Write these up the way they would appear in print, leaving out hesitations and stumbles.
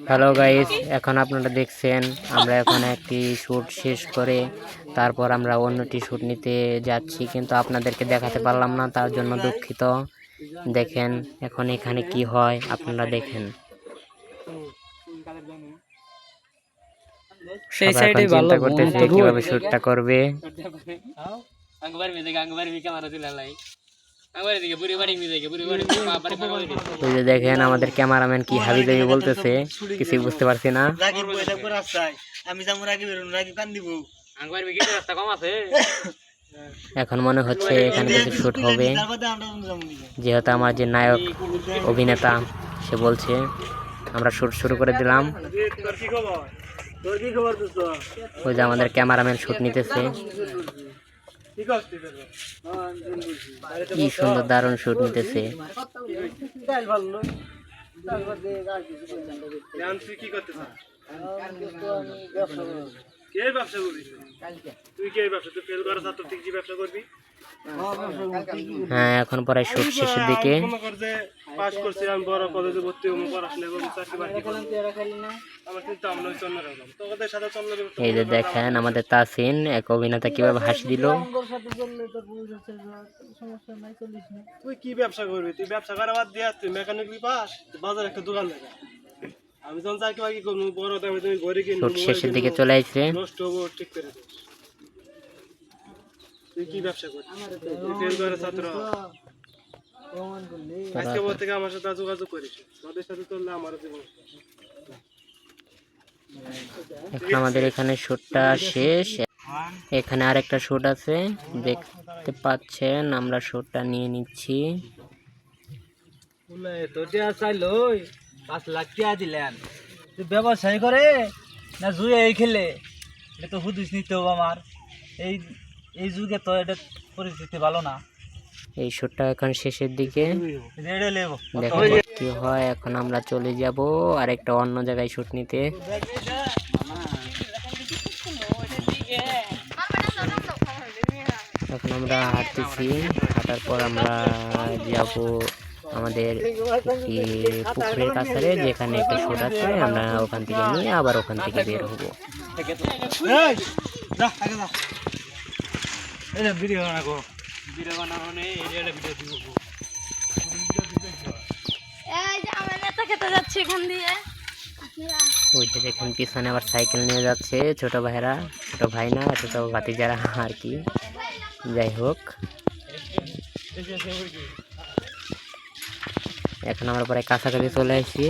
Hello guys, এখন আপনারা দেখছেন আমরা এখন একটি শ্যুট শেষ করে তারপর আমরা অন্যটি শ্যুট নিতে যাচ্ছি, কিন্তু আপনাদেরকে দেখাতে পারলাম না, তার জন্য দুঃখিত। দেখেন এখন এখানে কি হয় আপনারা দেখেন। সেই সাইডে চিন্তা করতেছে কিভাবে শ্যুটটা করবে। দেখেন আমাদের ক্যামেরাম্যান কি হাবি জাবি বলতেছে, কিছু বুঝতে পারছি না। এখন মনে হচ্ছে এখানে কিছু শুট হবে, যেহেতু আমার যে নায়ক অভিনেতা সে বলছে। আমরা শুট শুরু করে দিলাম। ওই যে আমাদের ক্যামেরাম্যান শুট নিতেছে। কি সুন্দর দারুণ শুট নিতেছে। হ্যাঁ, এখন প্রায় শুট শেষের দিকে। এই যে দেখেন আমাদের তাসিন এক অভিনেতা কিভাবে হাসি দিল। তুই কি ব্যবসা করবি? তুই ব্যবসা করা বাদ দিয়া তুই মেকানিক পাস, বাজার একটা দোকান লাগা। আমি যখন চাকরি বাকরি করবো বড় দামে তুমি ঘরে কিনবো, শুট শেষের দিকে চলে আসছে। নষ্ট হবো ঠিক করে দিস। তুই কি ব্যবসা করছিস? তুই ফেল করে ছাত্র। আজকে পর থেকে আমার সাথে যোগাযোগ করিস, তোদের সাথে চললে আমার জীবন। এখন আমাদের এখানে শুটটা শেষ। এখানে আরেকটা শুট আছে, দেখতে পাচ্ছেন। আমরা শুটটা নিয়ে নিচ্ছি। ব্যবসায়ী করে না জুয়ে এই খেলে, এটা তো হুদিস নিতে হবে আমার। এই যুগে তো এটা পরিস্থিতি ভালো না। এই শুটটা এখন শেষের দিকে, দেখো কি হয়। এখন আমরা চলে যাব আরেকটা অন্য জায়গায় শুট নিতে। এখন আমরা হাঁটতেছি, হাঁটার পর আমরা যাব আমাদের পুকুরের কাছে, যেখানে একটা শুট আছে। আমরা ওখান থেকে নিয়ে আবার ওখান থেকে বের হবো। ওইটা দেখেন পিছনে আবার সাইকেল নিয়ে যাচ্ছে ছোট ভাইরা, ছোট ভাই না, ছোট ভাতিজারা আর কি। যাই হোক, এখন আমরা প্রায় কাছাকাছি চলে আসছি।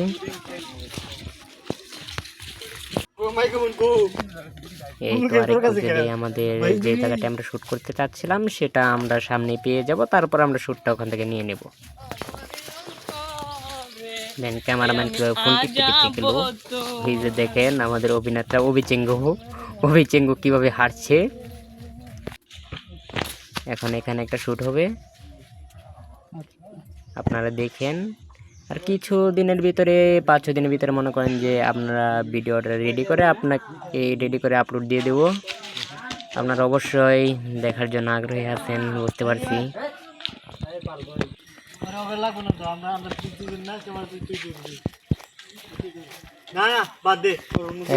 এই তো আরেকটু গেলে আমাদের যে জায়গাটা আমরা শুট করতে চাচ্ছিলাম সেটা আমরা সামনে পেয়ে যাব, তারপর আমরা শুটটা ওখান থেকে নিয়ে নেব। দেন ক্যামেরাম্যান কিভাবে ফোন টিপতে গেল। এই যে দেখেন আমাদের অভিনেতা অভিচেঙ্গু কিভাবে হাঁটছে। এখন এখানে একটা শুট হবে, আপনারা দেখেন। আর কিছু দিনের ভিতরে, 5-6 দিনের ভিতরে মনে করেন যে আপনারা ভিডিওটা রেডি করে আপলোড দিয়ে দেব। আপনারা অবশ্যই দেখার জন্য আগ্রহী আছেন, বুঝতে পারছি।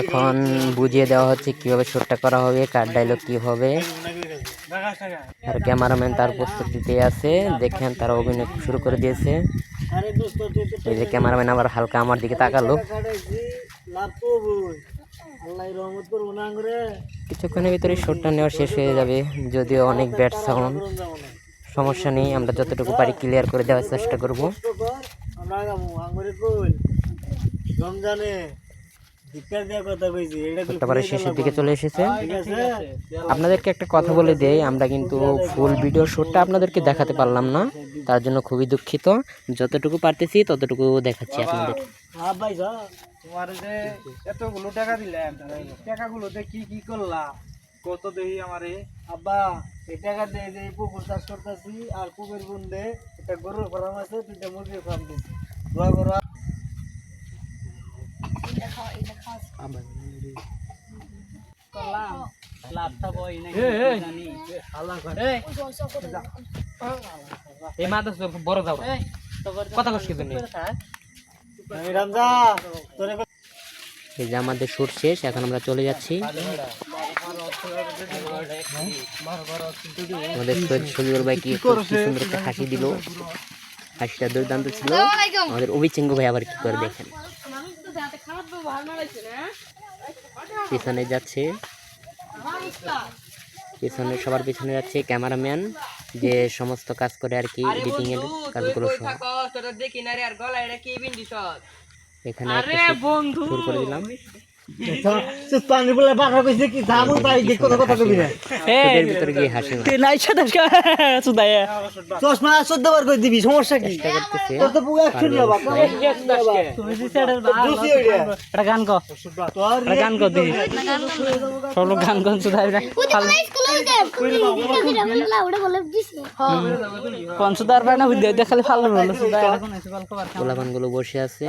এখন বুঝিয়ে দেওয়া হচ্ছে কিভাবে শুটটা করা হবে, কার ডায়লগ কি হবে। আর ক্যামেরাম্যান তার প্রস্তুতিতে আছে, দেখেন তারা অভিনয় শুরু করে দিয়েছে। এই যে ক্যামেরাম্যান আবার হালকা আমার দিকে তাকালো। কিছুক্ষণের ভিতরে শুটটা নেওয়া শেষ হয়ে যাবে, যদিও অনেক ব্যাড সাউন্ড। সমস্যা নেই, আমরা যতটুকু পারি ক্লিয়ার করে দেওয়ার চেষ্টা করব। শেষের দিকে চলে এসেছে। আপনাদেরকে একটা কথা বলে দেই, আমরা কিন্তু ফুল ভিডিও শুটটা আপনাদেরকে দেখাতে পারলাম না, তার জন্য খুবই দুঃখিত। যতটুকু পারতেছি ততটুকু দেখাচ্ছি আপনাদের। তোমার যে এতগুলো টাকা দিলেন, টাকাগুলোতে কি কি করলা কত দেহি আমারে? আব্বা এই টাকা দিয়ে যে পুকুর চাষ করতেছি, আর পুকুর বুন্দে একটা গরুর ফার্ম আছে, 2টা মুরগির ফার্ম দিচ্ছি। দোয়া করো। বড় যাও কথা কষ্ট রামজা তোরে এই যে আমাদের শুট শেষ, এখন আমরা চলে যাচ্ছি। আমাদের সজীবর ভাই কি সুন্দর একটা হাসি দিল, হাসিটা দুর্দান্ত ছিল। আমাদের অভিচিঙ্গ ভাই আবার কি করে দেখেন, পিছনে যাচ্ছে, পিছনে সবার পিছনে যাচ্ছে ক্যামেরাম্যান, যে সমস্ত কাজ করে আর কি, এডিটিং এর কাজগুলো সহ। এখানে শুরু করে দিলাম। পানি বলে বাঘা কইছে কি জামু তাই যে কথা কথা কবি না এর ভিতরে গিয়ে হাসি মারে। নাই সাদা সুদায় চশমা 14 বার কই দিবি, সমস্যা কি? চেষ্টা করতেছে তোর তো পুরো অ্যাকশন বাবা তুমি সিস্টারের ভালো এটা গান কো, তোর এটা গান কো দি সব লোক গান কোন সুদায় কোন সুদার পায় না বুঝতে দেখালে ভালো হলো সুদায় এখন এসে গল্প আর গোলাপান গুলো বসে আছে,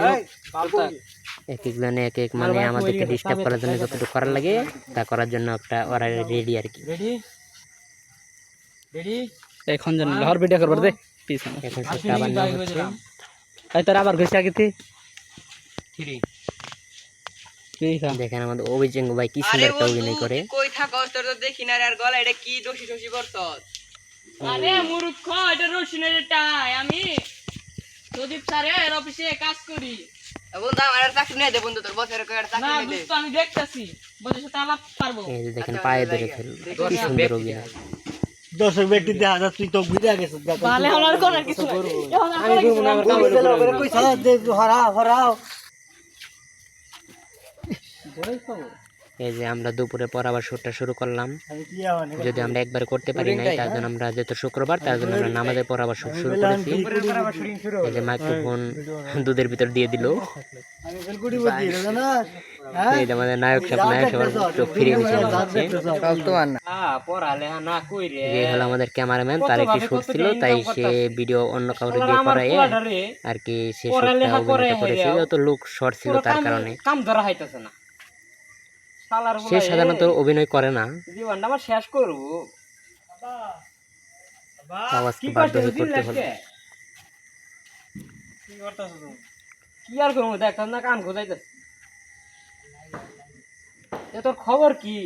এক একজনে এক এক মানে আমাদেরকে ডিস্টার্ব করার জন্য যতটুকু করার লাগে তা করার জন্য একটা ওরা রেডি আর কি। এখন জানি লহর ভিডিও করবার দে পিছনে এখন সেটা আবার নেওয়া হচ্ছে। এই তোর আবার গেছে আগে তে দেখেন আমাদের অভিজিৎ ভাই কি সুন্দর একটা অভিনয় করে। কই থাকস তোর তো দেখি না রে, আর গলা এটা কি দোষী দোষী করছস? আরে মূর্খ, এটা রসুনের টাই, আমি প্রদীপ স্যারের অফিসে কাজ করি। বন্ধু আমার আর চাকরি নেই দে বন্ধু, তোর বসের কয়ের চাকরি নেই দে। আমি দেখতাছি বসের সাথে আলাপ পারবো। এই যে দেখেন পায়ে ধরে ফেল, কি সুন্দর অভিনয়। দর্শক ব্যক্তি দেখা যা তুই তো ঘুরে গেছিস ভালো আমার কোন কিছু নাই এখন আমি করব না কইছ দে হরাও এই যে আমরা দুপুরে পর আবার শুটটা শুরু করলাম। আমি কি মানে যদি আমরা একবার করতে পারি নাই, তার জন্য আমরা যেহেতু শুক্রবার, তার জন্য আমরা নামাজের পর আবার শুট শুরু করেছি। এই যে মাইক্রোফোন দুধের ভিতর দিয়ে দিল। আমি বেলকুড়ি বদি না এই যে আমাদের নায়ক সাহেব চোখ ফিরিয়ে নিচ্ছে মনে হচ্ছে। পড়ালেখা না কই রে যে হলো আমাদের ক্যামেরাম্যান, তার একটি শুট ছিল, তাই সে ভিডিও অন্য কাউকে দিয়ে করায় আর কি সে শুটটা অভিনয়টা করেছে, যেহেতু লুক শর্ট ছিল তার কারণে। কাম ধরা হইতাছে না শালার সে সাধারণত অভিনয় করে না, জীবনটা আমার শেষ করব। আওয়াজকে বাধ্য হয়ে করতে হলো। কি করতেছ তুমি? কি আর করবো, দেখতাম না কান খোঁজাইতেছে। তোর খবর কি?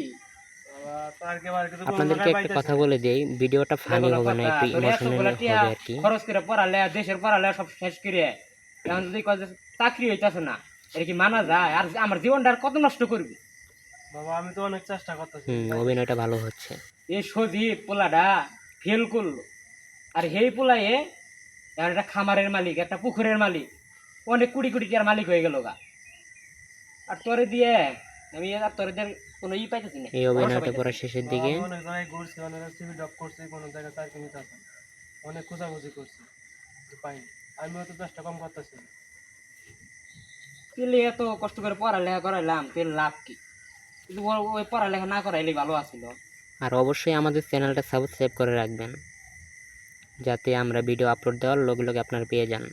আপনাদেরকে একটা কথা বলে দেই, ভিডিওটা ফানি হবে না, একটু ইমোশনাল হবে আর কি। খরচ করে পড়ালে দেশের পড়ালে সব শেষ করে এখন যদি চাকরি হইতাছে না, এটা কি মানা যায়? আর আমার জীবনটা আর কত নষ্ট করবি? বাবা আমি তো অনেক চেষ্টা করতেছি। অভিনয়টা ভালো হচ্ছে। এই সজীব পোলাটা ফেল করলো, আর হেই পোলায়ে এখন একটা খামারের মালিক, একটা পুকুরের মালিক, অনেক কোটি কোটি টাকার মালিক হয়ে গেল গা। আর তোরে দিয়ে আমি আর তোরদের কোনো ই পাইতেছি না। এই অভিনয়টা করার শেষের দিকে বাবা, অনেক জায়গায় ঘুরছি, অনেক সিভি ড্রপ করছি, কোনো জায়গায় চাকরি নিতে আসে, অনেক খোঁজাখুঁজি করছি, কিন্তু পাইনি। আমিও তো চেষ্টা কম করতেছি। তেলে এত কষ্ট করে পড়ালেখা করাইলাম, তেল লাভ কি? কিন্তু ওই পড়ালেখা না করাইলে ভালো আছিল। আর অবশ্যই আমাদের চ্যানেলটা সাবস্ক্রাইব করে রাখবেন, যাতে আমরা ভিডিও আপলোড দেওয়ার লগে লগে আপনারা পেয়ে যান।